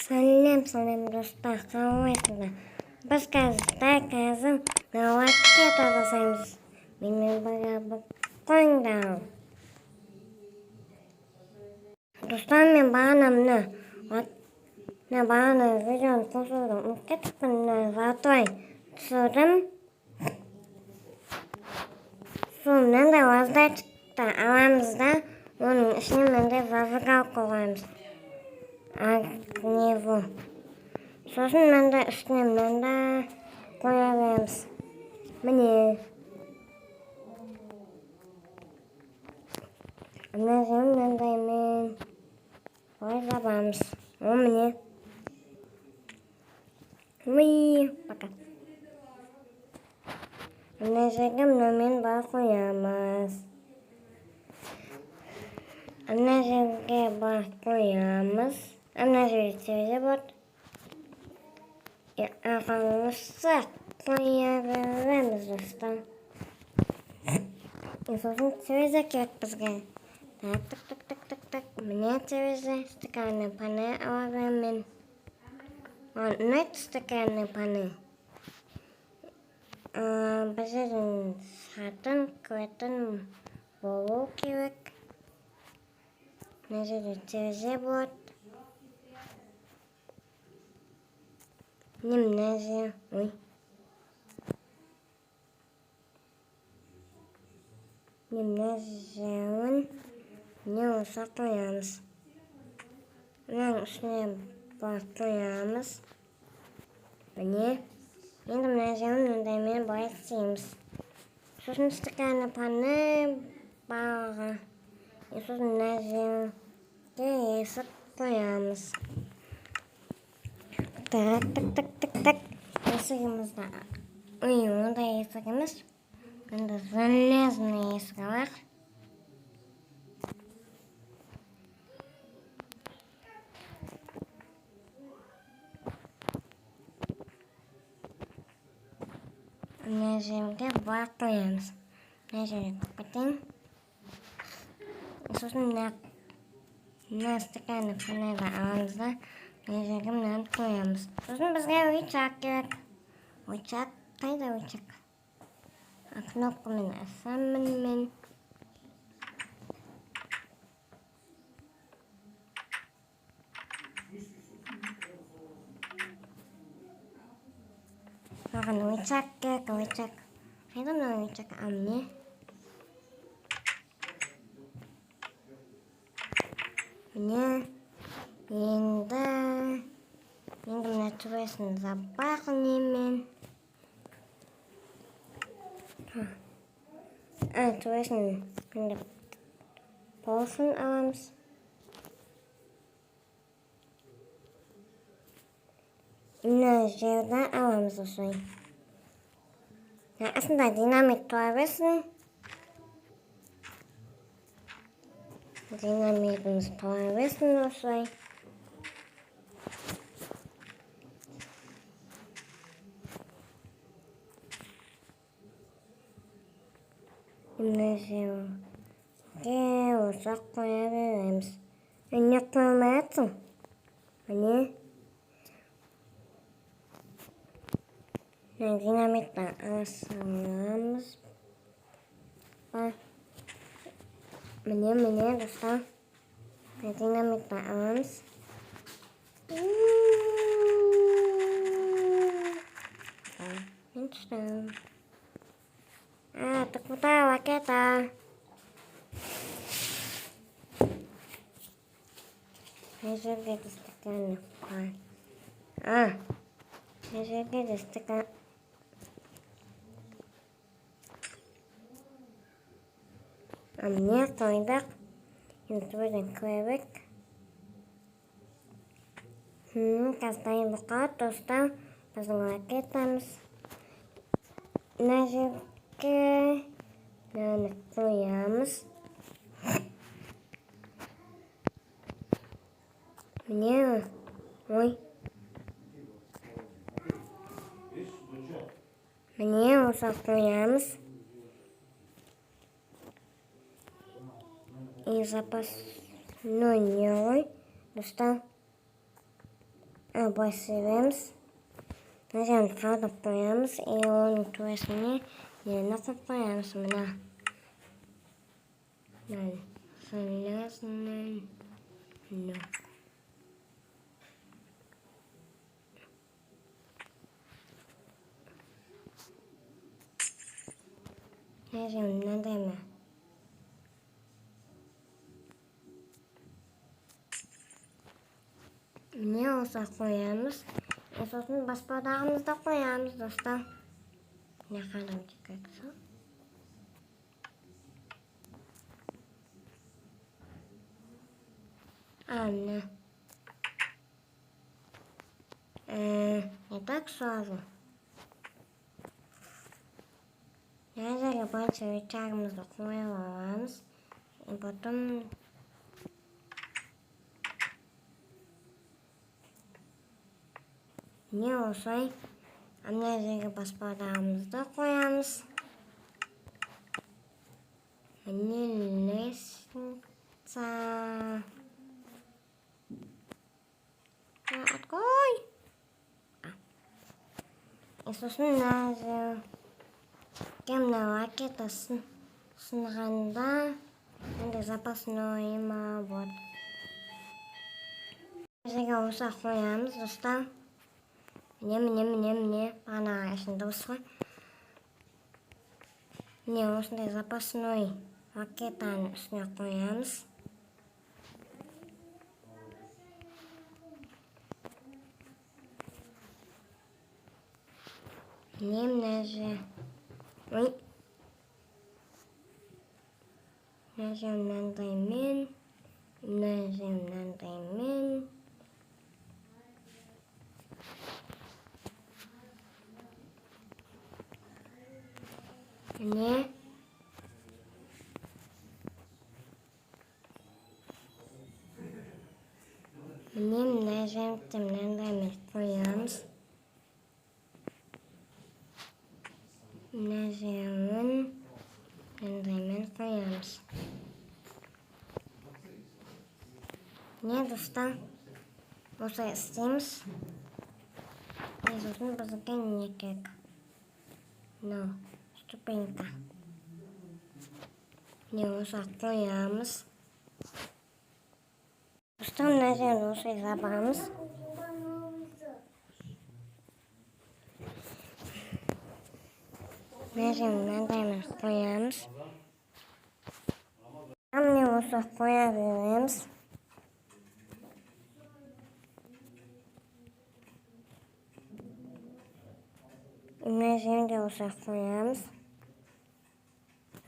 Сәлем достар, қалайсыздар? Біз қазір науатқа жасаймыз. Менің бірге қойыңдар. Достар, мен бағана видеоны қосудым. Кетіппін затой түсірдім. Сонымен де лаздайтықты аламыз да, оның ішіне менде зажигалка қоймыз. Огневу. Сосын менде үстіне қоя береміз. Міне. Мына жерін мендеймен қойып жабамыз. О, міне. Пока. Мына жерге мынамен бар қоямыз. Мына жерге бар қоямыз. Мына жерге терезе болады. Ағалыса қоя береміз достар. Сосын терезе керек бізге. Так. Міне терезе, стеклянный панель ала беремін. Ұнайды стеклянный панель. Бұл жердің сатын кіретін болу керек. Мына жерде терезе болады. Мына жер, мына жерін осы қоямыз. Мынаның үстіне бар қоямыз. Міне. Енді мына жерін мындаймен былай істейміз. Сосын стеклянный панель барға. Сосын мына жерге есік қоямыз. Так. Есігімізді. Ондай есік емес. Енді железный есік бар. Мына жерге бар қоямыз. Мына жерге қойып сосын мына стеклянный панельді аламыз да, мына жерге мынаны қоямыз. Сосын бізге рычаг керек. Рычаг, қайда рычаг? Кнопкамен асамын мен. Маған рычаг керек, рычаг. Қайда мына рычаг? Міне. Міне. Енді мына түресін забағынемен. Түресін болсын аламыз. Мына жерді аламыз осылай. Асында динамит туа берсін. Динамитіміз туа берсін осылай. Мына жерге осы қоя береміз. Не қоймай жатсың? Міне. Динамитті асырамыз. Міне достар. Динамитті аламыз. Мен түстім. Так куда ракета? Мына жерге де стеклянный панель. Мына жерге де стеклянный. Міне қойдық. Енді түрден көрек. Қаздай бұқа достар. Біздің ракетамыз. Мына жерге мынаны қоямыз. Міне. Міне осы қоямыз. И запас, но не ой, достал. Basıyoruz. Neden kağıda koyuyoruz? Onun tuvaletini yerine koyuyoruz. Ben söylüyorsun. No. Ne deme? Ne olsa koyuyoruz. Esasını basbardağımızda koyuyoruz dostlar. Ne kadar çıkarsa. Anne. Не так сразу. Nerede başka çağımızda koyuyoruz. Потом ne olsa nerede basbardağımızda koyuyoruz. Нельзя. Открой. Иисус'un nazı. Кем ракета сынғанда енді запасной ма вот. Жерге осы қоямыз достар. Міне бағана ішінде осы ғой. Міне осындай запасной ракетаның үстіне қоямыз. Мына же. Ой. Мына же мынандаймен. Мына же мынандаймен. Міне. Мына жерді мынандаймен қоямыз. Mына жерін мынандаймен қоямыз. Не достан осылай істейміз. Сосын бізге не керек? Мынау ступенька. Міне осылай қоямыз. Достан мына жерін осылай жабамыз. Mына жерін мынандаймен қоямыз. Міне осылай қоя береміз. Мына жерін де осылай қоямыз.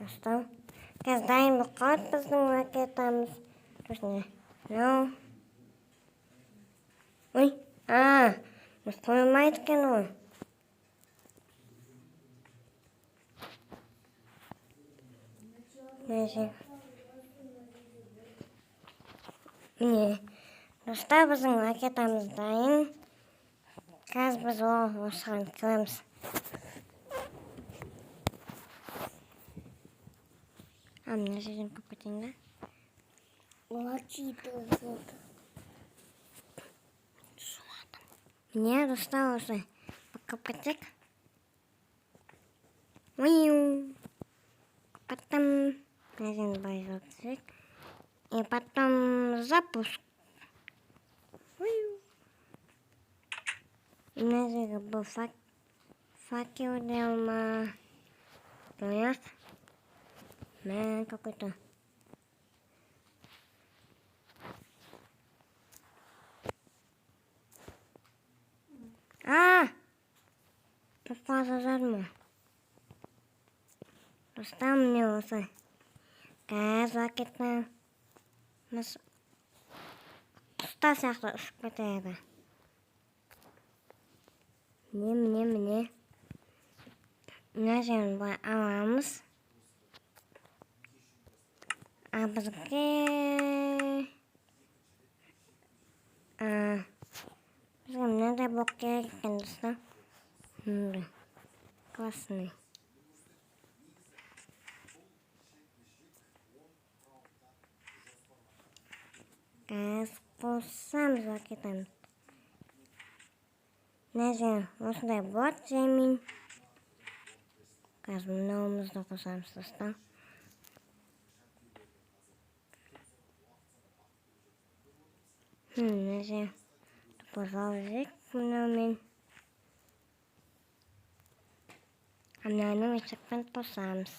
Достар, қазір дайын болып қалады біздің ракетамыз. Точно. Мынау. Ой, қоймайды екен ғой. Міне, достар, біздің ракетамыз дайын. Қазір біз осыған кіреміз. Мына жерден көп кетейін да. Міне, достар, осылай көп кетсек. Потом один байзотик. И потом запуск. И на жерге был факел делма. Понятно? Какой-то. Попал задмо. Достал мне осы. Газ ракетаны. Құста сияқты ұшып кетеді. Міне. Мына жерін былай аламыз. Бізге мынандай болып керек екен достар. Классный. Газ қосамыз ракетаны. Neyse, осындай болады жаймен. Қазір мынауымызды қосамыз достар. Нәже пожалуйста мынаумен. Мынаны өшікпен қосамыз.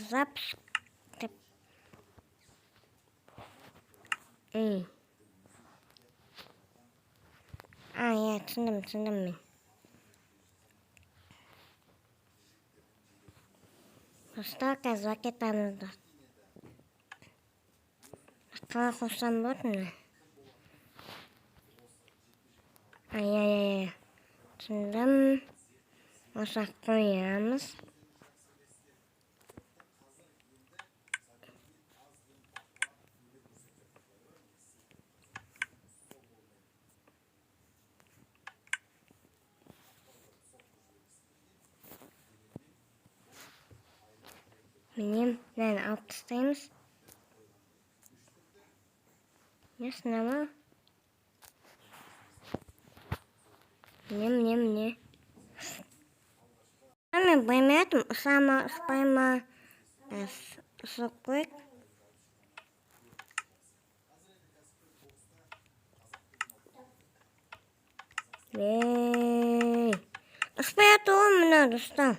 Запуск деп. Я түсіндім мен. Достар, қазір кетамыз. Қалай қоссам болады ма? Түсіндім. Осы қоямыз. Міне, мынаны алып тастаймыз. Ясно. Мне. Мен білмедім, ұспайма. Ұсып қойық. Ұспай атуым мұна, достар.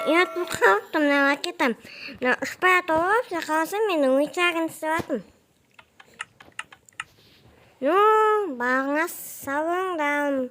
Я тут қалыптым, мына кетем. Ұспай атуым, қаласа мені ойчағын істеватым. Бағыңа сау болыңдар.